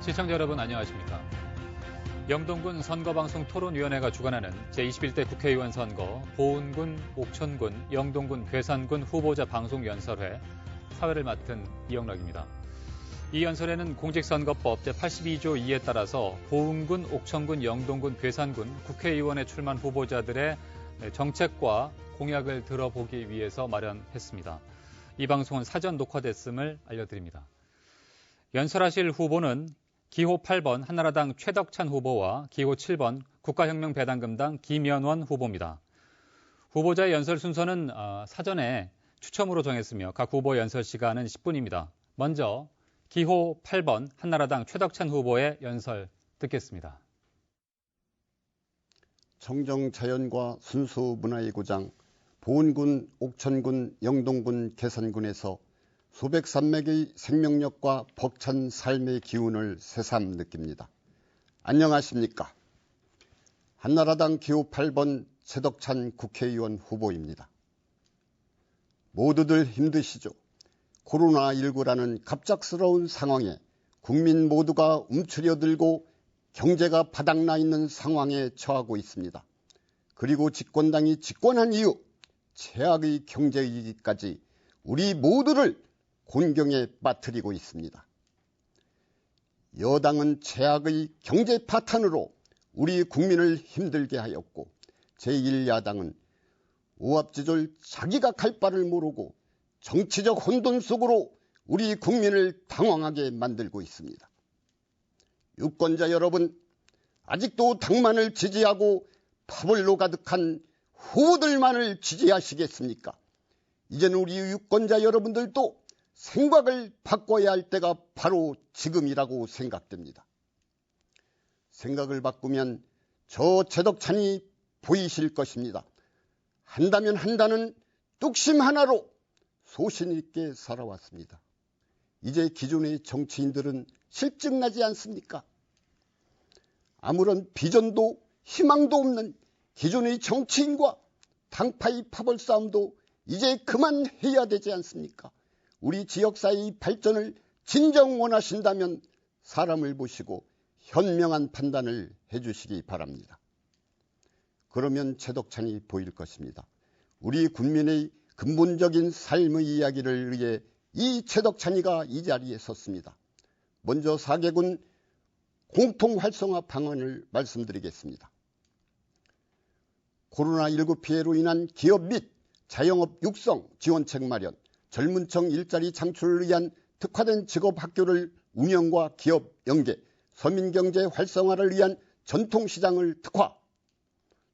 시청자 여러분 안녕하십니까. 영동군 선거방송 토론위원회가 주관하는 제21대 국회의원 선거 보은군, 옥천군, 영동군, 괴산군 후보자 방송연설회 사회를 맡은 이영락입니다. 이 연설회는 공직선거법 제82조 2에 따라서 보은군, 옥천군, 영동군, 괴산군 국회의원에 출마한 후보자들의 정책과 공약을 들어보기 위해서 마련했습니다. 이 방송은 사전 녹화됐음을 알려드립니다. 연설하실 후보는 기호 8번 한나라당 최덕찬 후보와 기호 7번 국가혁명배당금당 김연원 후보입니다. 후보자의 연설 순서는 사전에 추첨으로 정했으며 각 후보 연설 시간은 10분입니다. 먼저 기호 8번 한나라당 최덕찬 후보의 연설 듣겠습니다. 청정자연과 순수문화의 고장 보은군, 옥천군, 영동군, 괴산군에서 수백 산맥의 생명력과 벅찬 삶의 기운을 새삼 느낍니다. 안녕하십니까. 한나라당 기호 8번 최덕찬 국회의원 후보입니다. 모두들 힘드시죠. 코로나19라는 갑작스러운 상황에 국민 모두가 움츠려들고 경제가 바닥나 있는 상황에 처하고 있습니다. 그리고 집권당이 집권한 이후 최악의 경제위기까지 우리 모두를 곤경에 빠뜨리고 있습니다. 여당은 최악의 경제 파탄으로 우리 국민을 힘들게 하였고 제1야당은 오합지졸 자기가 갈 바를 모르고 정치적 혼돈 속으로 우리 국민을 당황하게 만들고 있습니다. 유권자 여러분, 아직도 당만을 지지하고 파벌로 가득한 후보들만을 지지하시겠습니까? 이제는 우리 유권자 여러분들도 생각을 바꿔야 할 때가 바로 지금이라고 생각됩니다. 생각을 바꾸면 저 최덕찬이 보이실 것입니다. 한다면 한다는 뚝심 하나로 소신 있게 살아왔습니다. 이제 기존의 정치인들은 실증나지 않습니까? 아무런 비전도 희망도 없는 기존의 정치인과 당파의 파벌 싸움도 이제 그만해야 되지 않습니까? 우리 지역사회의 발전을 진정 원하신다면 사람을 보시고 현명한 판단을 해주시기 바랍니다. 그러면 최덕찬이 보일 것입니다. 우리 국민의 근본적인 삶의 이야기를 위해 이 최덕찬이가 이 자리에 섰습니다. 먼저 4개군 공통활성화 방안을 말씀드리겠습니다. 코로나19 피해로 인한 기업 및 자영업 육성 지원책 마련, 젊은층 일자리 창출을 위한 특화된 직업학교를 운영과 기업 연계, 서민경제 활성화를 위한 전통시장을 특화,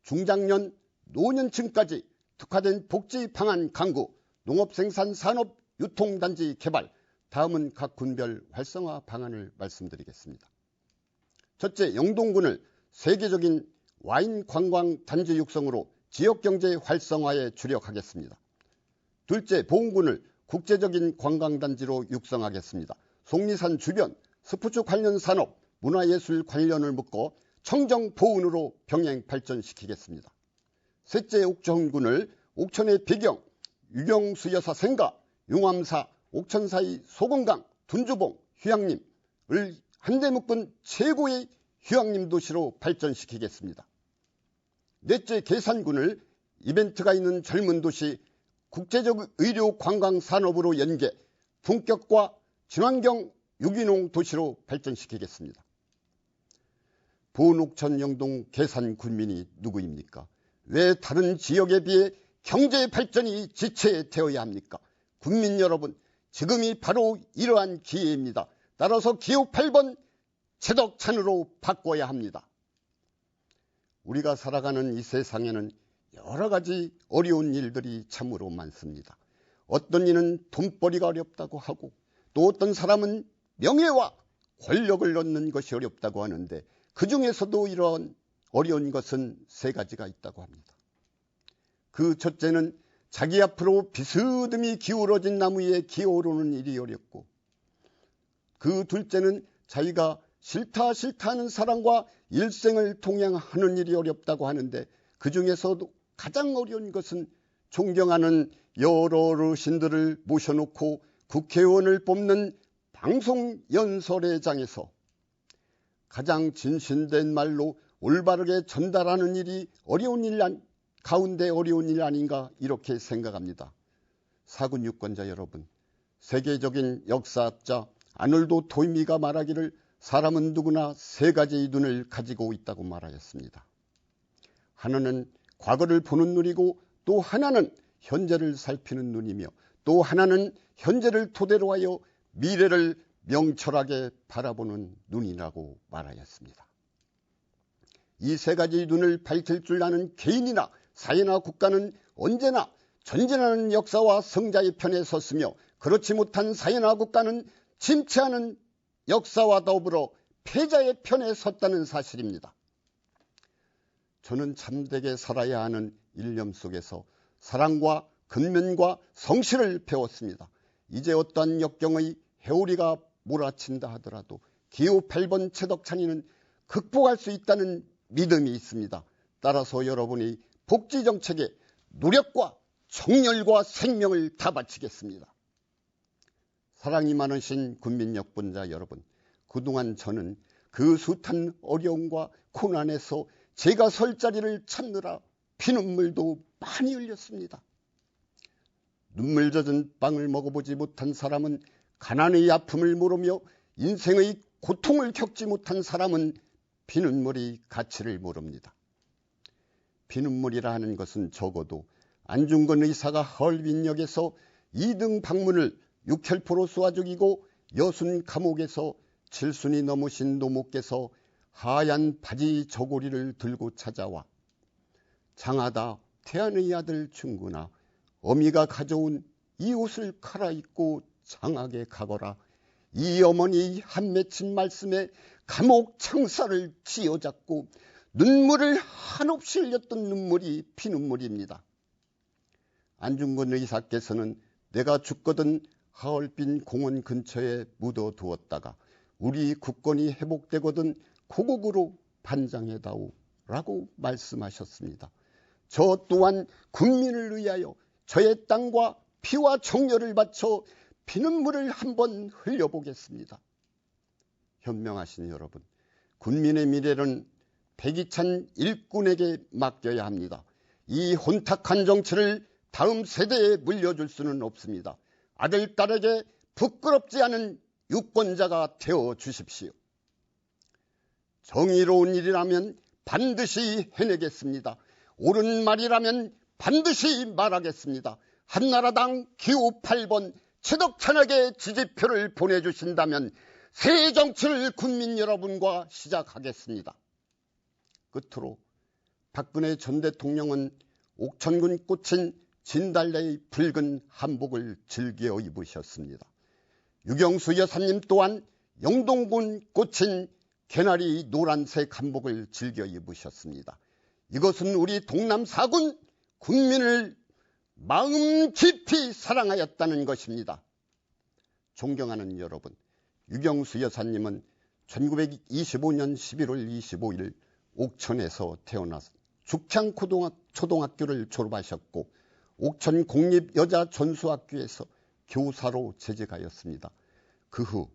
중장년, 노년층까지 특화된 복지 방안 강구, 농업생산산업 유통단지 개발, 다음은 각 군별 활성화 방안을 말씀드리겠습니다. 첫째, 영동군을 세계적인 와인 관광 단지 육성으로 지역경제 활성화에 주력하겠습니다. 둘째, 보은군을 국제적인 관광단지로 육성하겠습니다. 속리산 주변 스포츠 관련 산업, 문화예술 관련을 묶어 청정보은으로 병행 발전시키겠습니다. 셋째, 옥천군을 옥천의 배경, 유경수 여사 생가, 용암사, 옥천사의 소금강, 둔주봉, 휴양림을 한데 묶은 최고의 휴양림 도시로 발전시키겠습니다. 넷째, 괴산군을 이벤트가 있는 젊은 도시, 국제적 의료 관광 산업으로 연계, 품격과 친환경 유기농 도시로 발전시키겠습니다. 보은, 옥천, 영동, 괴산 군민이 누구입니까? 왜 다른 지역에 비해 경제 발전이 지체되어야 합니까? 국민 여러분, 지금이 바로 이러한 기회입니다. 따라서 기호 8번 최덕찬으로 바꿔야 합니다. 우리가 살아가는 이 세상에는 여러 가지 어려운 일들이 참으로 많습니다. 어떤 이는 돈벌이가 어렵다고 하고 또 어떤 사람은 명예와 권력을 얻는 것이 어렵다고 하는데 그 중에서도 이런 어려운 것은 세 가지가 있다고 합니다. 그 첫째는 자기 앞으로 비스듬히 기울어진 나무 위에 기어오르는 일이 어렵고, 그 둘째는 자기가 싫다 하는 사람과 일생을 동행하는 일이 어렵다고 하는데 그 중에서도 가장 어려운 것은 존경하는 여러 어르신들을 모셔놓고 국회의원을 뽑는 방송연설회장에서 가장 진실된 말로 올바르게 전달하는 일이 가운데 어려운 일 아닌가 이렇게 생각합니다. 사군 유권자 여러분, 세계적인 역사학자 아놀드 토인비가 말하기를 사람은 누구나 세 가지의 눈을 가지고 있다고 말하였습니다. 하나는 과거를 보는 눈이고, 또 하나는 현재를 살피는 눈이며, 또 하나는 현재를 토대로 하여 미래를 명철하게 바라보는 눈이라고 말하였습니다. 이 세 가지의 눈을 밝힐 줄 아는 개인이나 사회나 국가는 언제나 전진하는 역사와 성자의 편에 섰으며, 그렇지 못한 사회나 국가는 침체하는 역사와 더불어 패자의 편에 섰다는 사실입니다. 저는 참되게 살아야 하는 일념 속에서 사랑과 근면과 성실을 배웠습니다. 이제 어떠한 역경의 해오리가 몰아친다 하더라도 기호 8번 최덕찬이는 극복할 수 있다는 믿음이 있습니다. 따라서 여러분이 복지정책에 노력과 정열과 생명을 다 바치겠습니다. 사랑이 많으신 국민여권자 여러분, 그동안 저는 그 숱한 어려움과 고난에서 제가 설 자리를 찾느라 피눈물도 많이 흘렸습니다. 눈물 젖은 빵을 먹어보지 못한 사람은 가난의 아픔을 모르며, 인생의 고통을 겪지 못한 사람은 피눈물의 가치를 모릅니다. 피눈물이라 하는 것은 적어도 안중근 의사가 헐빈역에서 2등 방문을 6혈포로 쏘아 죽이고, 여순 감옥에서 7순이 넘으신 노모께서 하얀 바지 저고리를 들고 찾아와 장하다 태안의 아들 충구나, 어미가 가져온 이 옷을 갈아입고 장하게 가거라, 이 어머니 한 맺힌 말씀에 감옥 창살을 쥐어잡고 눈물을 한없이 흘렸던 눈물이 피눈물입니다. 안중근 의사께서는 내가 죽거든 하얼빈 공원 근처에 묻어두었다가 우리 국권이 회복되거든 고국으로 반장해다오 라고 말씀하셨습니다. 저 또한 국민을 위하여 저의 땅과 피와 정열을 바쳐 피눈물을 한번 흘려보겠습니다. 현명하신 여러분, 국민의 미래는 백이찬 일꾼에게 맡겨야 합니다. 이 혼탁한 정치를 다음 세대에 물려줄 수는 없습니다. 아들, 딸에게 부끄럽지 않은 유권자가 되어 주십시오. 정의로운 일이라면 반드시 해내겠습니다. 옳은 말이라면 반드시 말하겠습니다. 한나라당 기호 8번 최덕찬에게 지지표를 보내주신다면 새 정치를 국민 여러분과 시작하겠습니다. 끝으로 박근혜 전 대통령은 옥천군 꽂힌 진달래의 붉은 한복을 즐겨 입으셨습니다. 유경수 여사님 또한 영동군 꽂힌 개나리 노란색 한복을 즐겨 입으셨습니다. 이것은 우리 동남 4군 국민을 마음 깊이 사랑하였다는 것입니다. 존경하는 여러분, 유경수 여사님은 1925년 11월 25일 옥천에서 태어나서 죽창초등학교를 졸업하셨고 옥천 공립여자전수학교에서 교사로 재직하였습니다. 그 후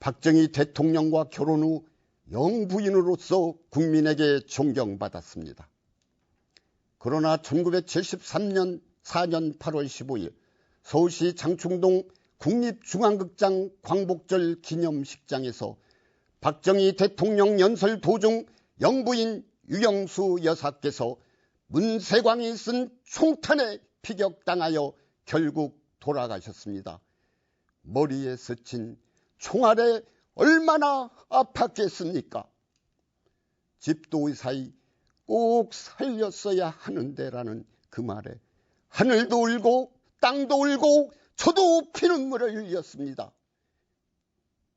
박정희 대통령과 결혼 후 영부인으로서 국민에게 존경받았습니다. 그러나 1973년 4년 8월 15일 서울시 장충동 국립중앙극장 광복절 기념식장에서 박정희 대통령 연설 도중 영부인 유경수 여사께서 문세광이 쓴 총탄에 피격당하여 결국 돌아가셨습니다. 머리에 스친 총알에 얼마나 아팠겠습니까? 집도 의사이 꼭 살렸어야 하는데라는 그 말에 하늘도 울고 땅도 울고 저도 피눈물을 흘렸습니다.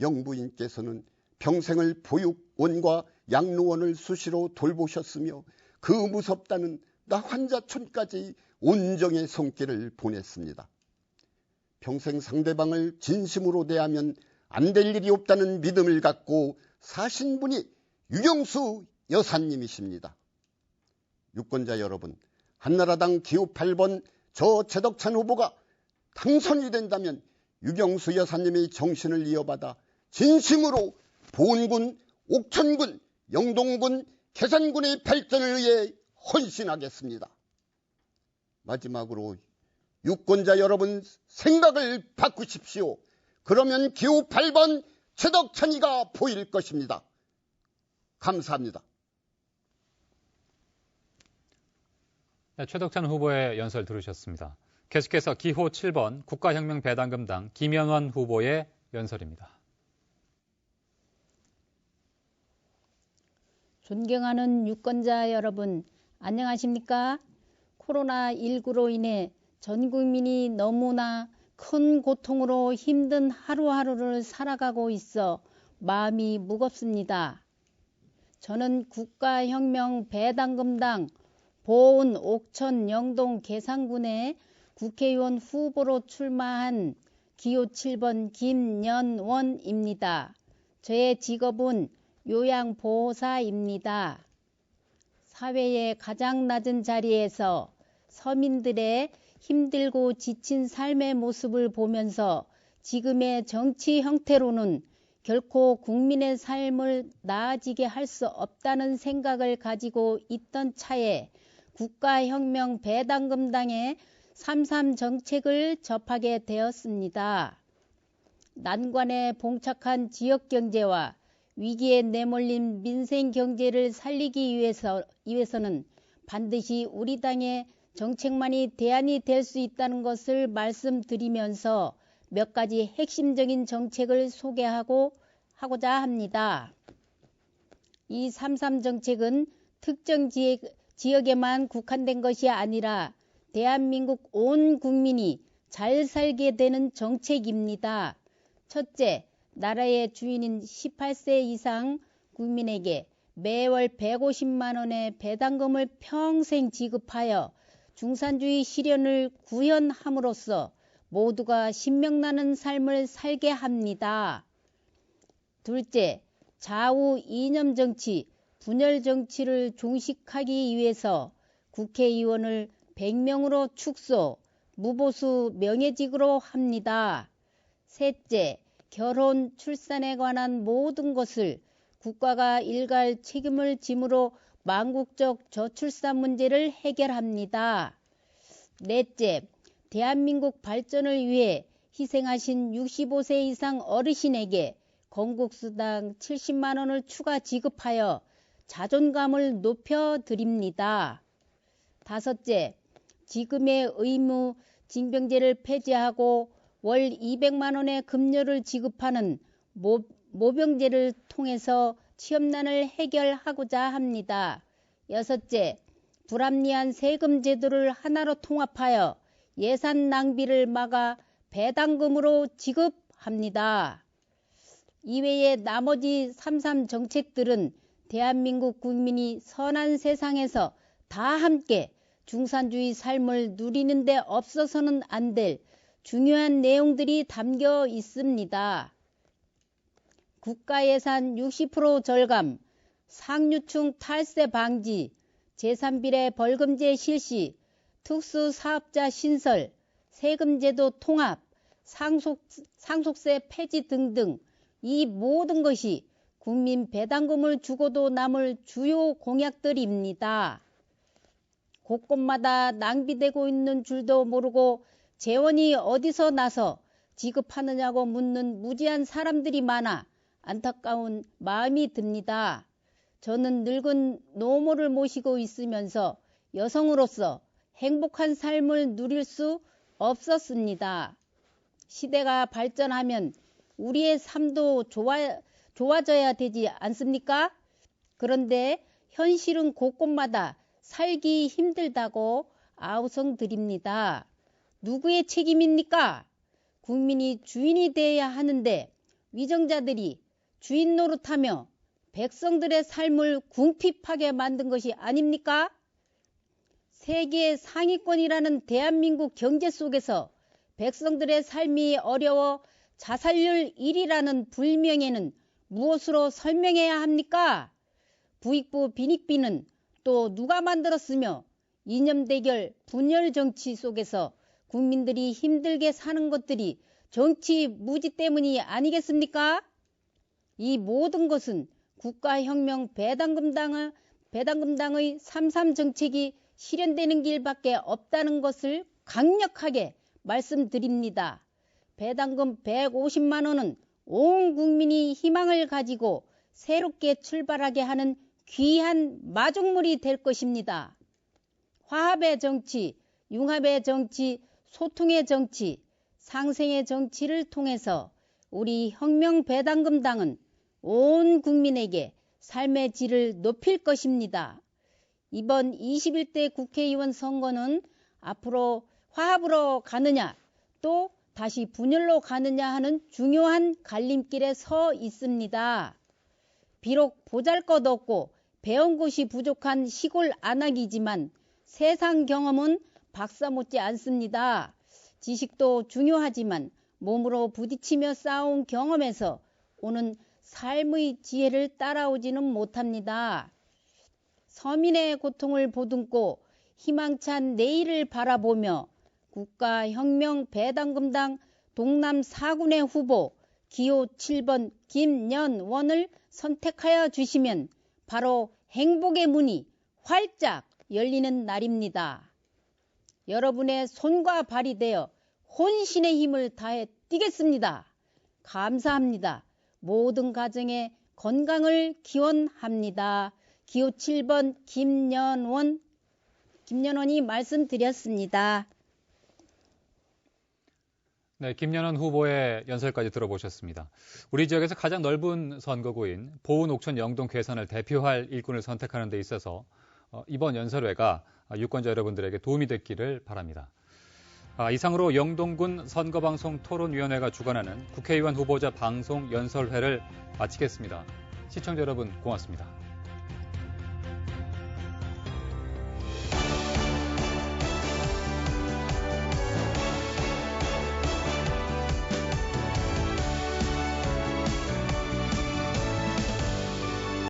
영부인께서는 평생을 보육원과 양로원을 수시로 돌보셨으며 그 무섭다는 나 환자촌까지 온정의 손길을 보냈습니다. 평생 상대방을 진심으로 대하면 안 될 일이 없다는 믿음을 갖고 사신 분이 유경수 여사님이십니다. 유권자 여러분, 한나라당 기호 8번 저 최덕찬 후보가 당선이 된다면 유경수 여사님의 정신을 이어받아 진심으로 보은군 옥천군, 영동군, 계산군의 발전을 위해 헌신하겠습니다. 마지막으로 유권자 여러분 생각을 바꾸십시오. 그러면 기호 8번 최덕천이가 보일 것입니다. 감사합니다. 네, 최덕천 후보의 연설 들으셨습니다. 계속해서 기호 7번 국가혁명배당금당 김영원 후보의 연설입니다. 존경하는 유권자 여러분, 안녕하십니까? 코로나19로 인해 전 국민이 너무나 큰 고통으로 힘든 하루하루를 살아가고 있어 마음이 무겁습니다. 저는 국가혁명배당금당 보은, 옥천, 영동, 계산군의 국회의원 후보로 출마한 기호 7번 김연원입니다. 저의 직업은 요양보호사입니다. 사회의 가장 낮은 자리에서 서민들의 힘들고 지친 삶의 모습을 보면서 지금의 정치 형태로는 결코 국민의 삶을 나아지게 할 수 없다는 생각을 가지고 있던 차에 국가혁명배당금당의 3.3 정책을 접하게 되었습니다. 난관에 봉착한 지역경제와 위기에 내몰린 민생경제를 살리기 위해서는 반드시 우리 당의 정책만이 대안이 될 수 있다는 것을 말씀드리면서 몇 가지 핵심적인 정책을 소개하고자 합니다. 이 3.3 정책은 특정 지역에만 국한된 것이 아니라 대한민국 온 국민이 잘 살게 되는 정책입니다. 첫째, 나라의 주인인 18세 이상 국민에게 매월 150만 원의 배당금을 평생 지급하여 중산주의 실현을 구현함으로써 모두가 신명나는 삶을 살게 합니다. 둘째, 좌우 이념 정치, 분열 정치를 종식하기 위해서 국회의원을 100명으로 축소, 무보수 명예직으로 합니다. 셋째, 결혼, 출산에 관한 모든 것을 국가가 일갈 책임을 지므로 망국적 저출산 문제를 해결합니다. 넷째, 대한민국 발전을 위해 희생하신 65세 이상 어르신에게 건국수당 70만 원을 추가 지급하여 자존감을 높여드립니다. 다섯째, 지금의 의무 징병제를 폐지하고 월 200만 원의 급료를 지급하는 모병제를 통해서 취업난을 해결하고자 합니다. 여섯째, 불합리한 세금 제도를 하나로 통합하여 예산 낭비를 막아 배당금으로 지급합니다. 이외에 나머지 3.3 정책들은 대한민국 국민이 선한 세상에서 다 함께 중산주의 삶을 누리는 데 없어서는 안 될 중요한 내용들이 담겨 있습니다. 국가예산 60% 절감, 상류층 탈세 방지, 재산비례 벌금제 실시, 특수사업자 신설, 세금제도 통합, 상속세 폐지 등등 이 모든 것이 국민 배당금을 주고도 남을 주요 공약들입니다. 곳곳마다 낭비되고 있는 줄도 모르고 재원이 어디서 나서 지급하느냐고 묻는 무지한 사람들이 많아 안타까운 마음이 듭니다. 저는 늙은 노모를 모시고 있으면서 여성으로서 행복한 삶을 누릴 수 없었습니다. 시대가 발전하면 우리의 삶도 좋아져야 되지 않습니까? 그런데 현실은 곳곳마다 살기 힘들다고 아우성드립니다. 누구의 책임입니까? 국민이 주인이 되어야 하는데 위정자들이 주인 노릇하며 백성들의 삶을 궁핍하게 만든 것이 아닙니까? 세계 상위권이라는 대한민국 경제 속에서 백성들의 삶이 어려워 자살률 1위라는 불명예는 무엇으로 설명해야 합니까? 부익부 빈익빈은 또 누가 만들었으며 이념 대결 분열 정치 속에서 국민들이 힘들게 사는 것들이 정치 무지 때문이 아니겠습니까? 이 모든 것은 국가혁명 배당금당의 3.3 정책이 실현되는 길밖에 없다는 것을 강력하게 말씀드립니다. 배당금 150만 원은 온 국민이 희망을 가지고 새롭게 출발하게 하는 귀한 마중물이 될 것입니다. 화합의 정치, 융합의 정치, 소통의 정치, 상생의 정치를 통해서 우리 혁명배당금당은 온 국민에게 삶의 질을 높일 것입니다. 이번 21대 국회의원 선거는 앞으로 화합으로 가느냐 또 다시 분열로 가느냐 하는 중요한 갈림길에 서 있습니다. 비록 보잘것없고 배운 것이 부족한 시골 안악이지만 세상 경험은 박사 못지 않습니다. 지식도 중요하지만 몸으로 부딪히며 쌓아온 경험에서 오는 삶의 지혜를 따라오지는 못합니다. 서민의 고통을 보듬고 희망찬 내일을 바라보며 국가혁명배당금당 동남 4군의 후보 기호 7번 김연원을 선택하여 주시면 바로 행복의 문이 활짝 열리는 날입니다. 여러분의 손과 발이 되어 혼신의 힘을 다해 뛰겠습니다. 감사합니다. 모든 가정의 건강을 기원합니다. 기호 7번 김연원이 말씀드렸습니다. 네, 김연원 후보의 연설까지 들어보셨습니다. 우리 지역에서 가장 넓은 선거구인 보은, 옥천, 영동, 괴산을 대표할 일꾼을 선택하는 데 있어서 이번 연설회가 유권자 여러분들에게 도움이 됐기를 바랍니다. 이상으로 영동군 선거방송 토론위원회가 주관하는 국회의원 후보자 방송 연설회를 마치겠습니다. 시청자 여러분 고맙습니다.